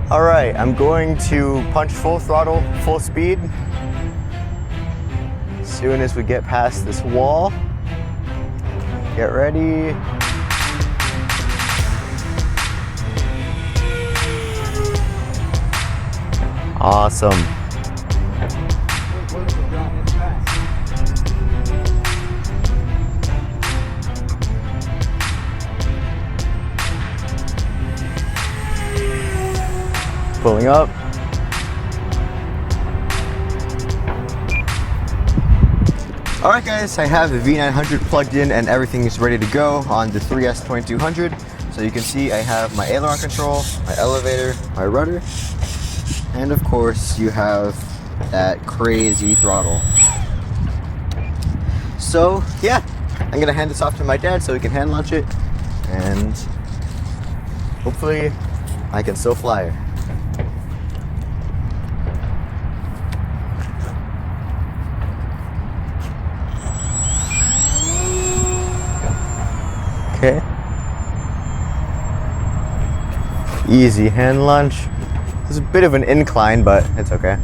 All right, I'm going to punch full throttle, full speed. As soon as we get past this wall, get ready. Awesome. Pulling up. All right guys, I have the V900 plugged in and everything is ready to go on the 3S2200. So you can see I have my aileron control, my elevator, my rudder, and of course you have that crazy throttle. So yeah, I'm gonna hand this off to my dad so he can hand launch it, and hopefully I can still fly her. Okay. Easy hand launch. It's a bit of an incline, but it's okay.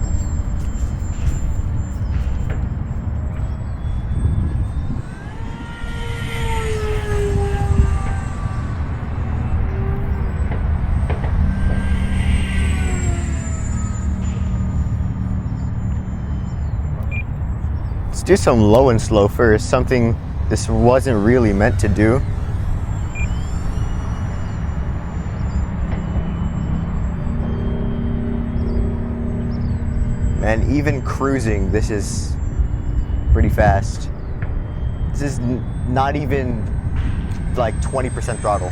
Let's do some low and slow first, something this wasn't really meant to do. And even cruising, this is pretty fast. This is not even like 20% throttle.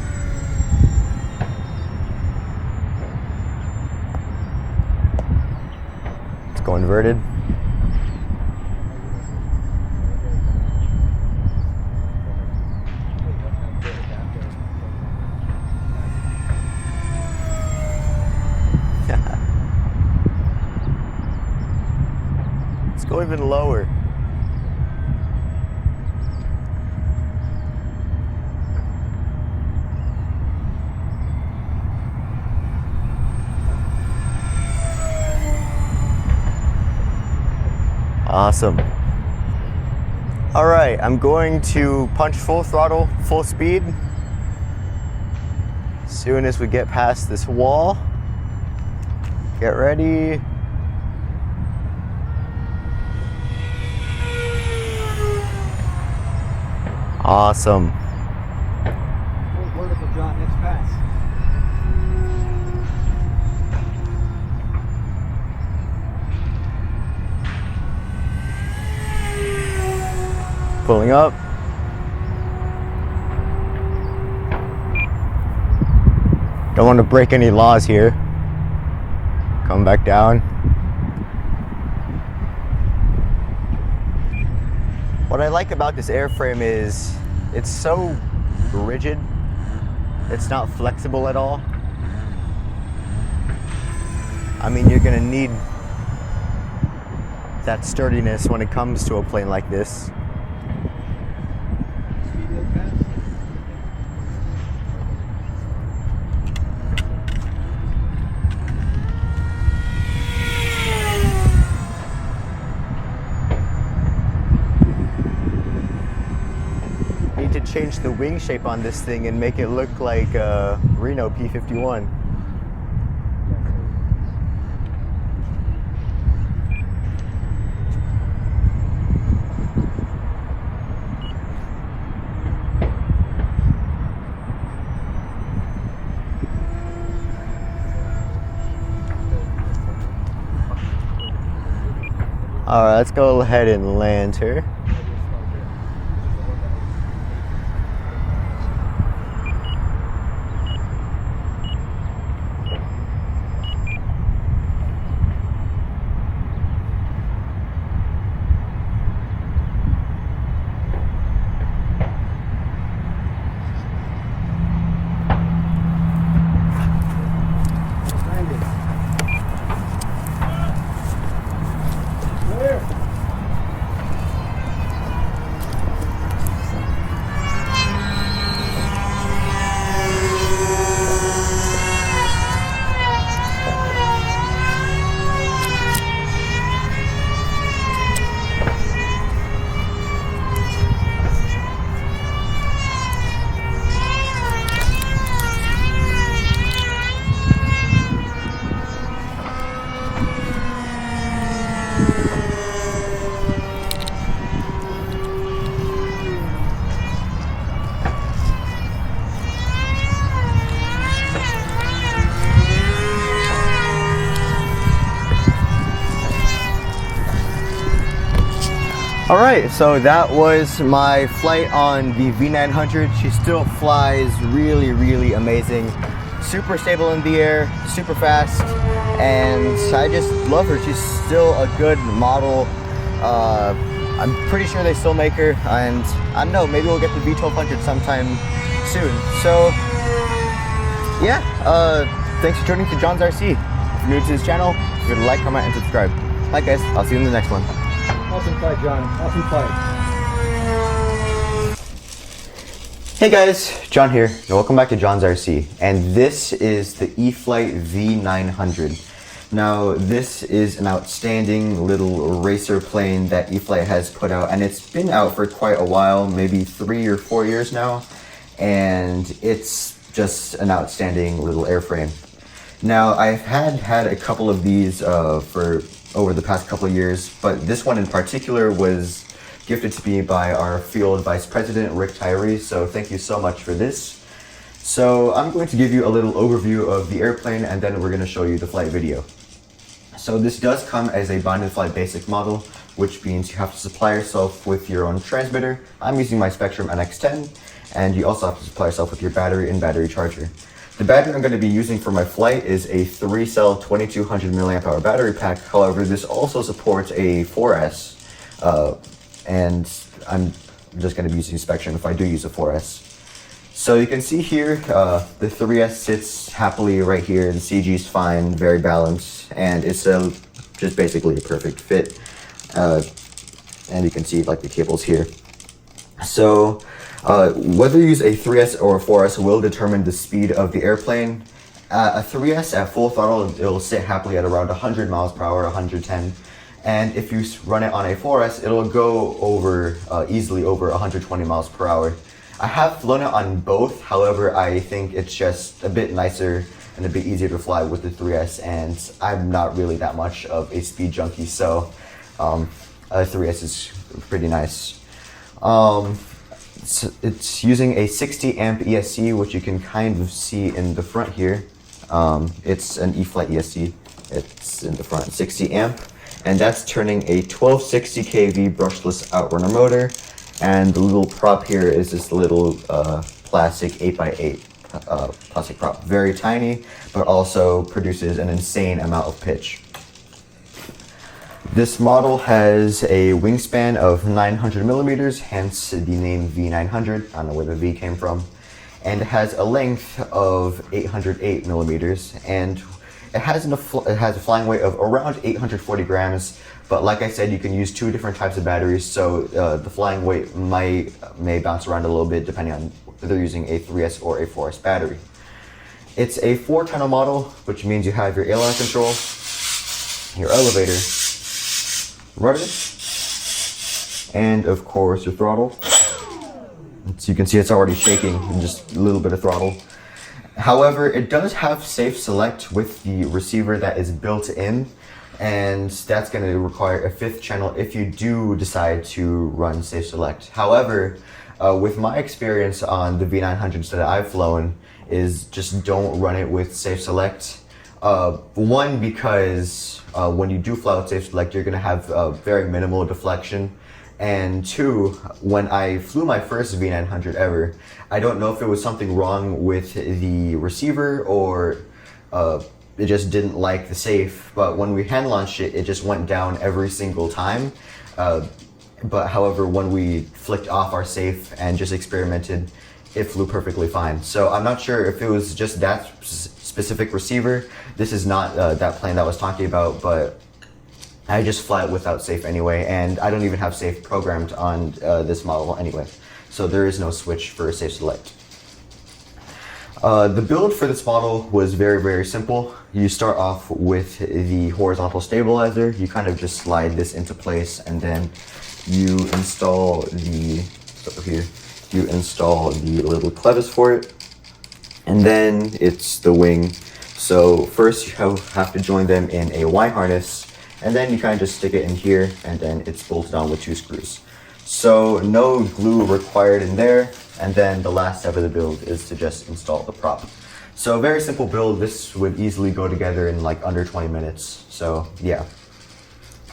Let's go inverted. Go even lower. Awesome. All right, I'm going to punch full throttle, full speed. As soon as we get past this wall, get ready. Awesome. Vertical jump, next pass. Pulling up. Don't want to break any laws here. Come back down. What I like about this airframe is it's so rigid. It's not flexible at all. I mean, you're gonna need that sturdiness when it comes to a plane like this. To change the wing shape on this thing and make it look like a Reno P-51. All right, let's go ahead and land her. All right, so that was my flight on the V900. She still flies really, really amazing. Super stable in the air, super fast, and I just love her. She's still a good model. I'm pretty sure they still make her, and I don't know, maybe we'll get the V1200 sometime soon. So yeah, thanks for tuning to John's RC. If you're new to this channel, be sure to like, comment, and subscribe. Bye guys, I'll see you in the next one. Awesome flight, John. Awesome flight. Hey guys, John here, and welcome back to John's RC. And this is the E-flite V-900. Now, this is an outstanding little racer plane that E-flite has put out, and it's been out for quite a while, maybe 3 or 4 years now, and it's just an outstanding little airframe. Now, I've had a couple of these for over the past couple of years, but this one in particular was gifted to me by our field vice president, Rick Tyree, so thank you so much for this. So I'm going to give you a little overview of the airplane, and then we're going to show you the flight video. So this does come as a bind-and-fly basic model, which means you have to supply yourself with your own transmitter. I'm using my Spektrum NX-10, and you also have to supply yourself with your battery and battery charger. The battery I'm going to be using for my flight is a 3-cell 2200 mAh battery pack. However, this also supports a 4S, and I'm just going to be using Spektrum if I do use a 4S. So you can see here, the 3S sits happily right here, the CG's fine, very balanced, and it's just basically a perfect fit. And you can see like the cables here. So whether you use a 3S or a 4S will determine the speed of the airplane. A 3S at full throttle, it'll sit happily at around 100 miles per hour, 110. And if you run it on a 4S, it'll go over easily over 120 miles per hour. I have flown it on both, however, I think it's just a bit nicer and a bit easier to fly with the 3S, and I'm not really that much of a speed junkie, so a 3S is pretty nice. It's using a 60 amp ESC, which you can kind of see in the front here. It's an E-flite ESC, it's in the front, 60 amp, and that's turning a 1260 kV brushless outrunner motor. And the little prop here is this little plastic 8x8 plastic prop. Very tiny, but also produces an insane amount of pitch. This model has a wingspan of 900 millimeters, hence the name V900. I don't know where the V came from. And it has a length of 808 millimeters, and it has a flying weight of around 840 grams. But like I said, you can use 2 different types of batteries, so the flying weight may bounce around a little bit depending on whether you're using a 3S or a 4S battery. It's a 4-channel model, which means you have your aileron control, your elevator, rudder, and of course your throttle. So you can see it's already shaking, just a little bit of throttle. However, it does have safe select with the receiver that is built in, and that's going to require a 5th channel if you do decide to run safe select. However, with my experience on the V900s that I've flown, is just don't run it with safe select. One, because when you do fly with safe select, you're going to have very minimal deflection. And 2, when I flew my first V900 ever, I don't know if it was something wrong with the receiver or it just didn't like the safe, but when we hand launched it, it just went down every single time. But however, when we flicked off our safe and just experimented, it flew perfectly fine. So I'm not sure if it was just that specific receiver. This is not that plane that I was talking about, but I just fly it without safe anyway, and I don't even have safe programmed on this model anyway. So there is no switch for safe select. The build for this model was very, very simple. You start off with the horizontal stabilizer. You kind of just slide this into place, and then you install the little clevis for it, and then it's the wing. So first you have to join them in a Y harness, and then you kind of just stick it in here, and then it's bolted on with 2 screws. So no glue required in there. And then the last step of the build is to just install the prop. So very simple build. This would easily go together in like under 20 minutes. So yeah.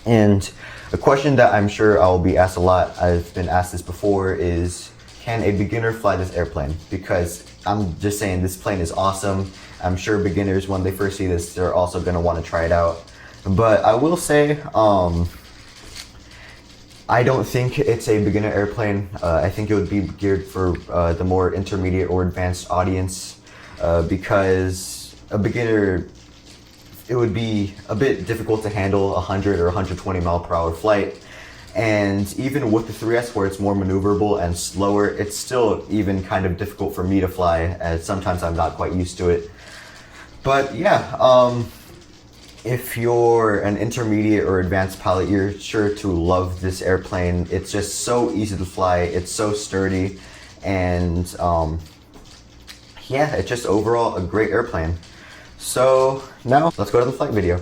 And a question that I'm sure I'll be asked a lot, I've been asked this before, is can a beginner fly this airplane? Because I'm just saying this plane is awesome. I'm sure beginners, when they first see this, they're also going to want to try it out. But I will say, I don't think it's a beginner airplane. I think it would be geared for the more intermediate or advanced audience, because a beginner, it would be a bit difficult to handle 100 or 120 mile per hour flight. And even with the 3S where it's more maneuverable and slower, it's still even kind of difficult for me to fly, as sometimes I'm not quite used to it. But yeah, if you're an intermediate or advanced pilot, you're sure to love this airplane. It's just so easy to fly, it's so sturdy, and yeah, it's just overall a great airplane. So now let's go to the flight video.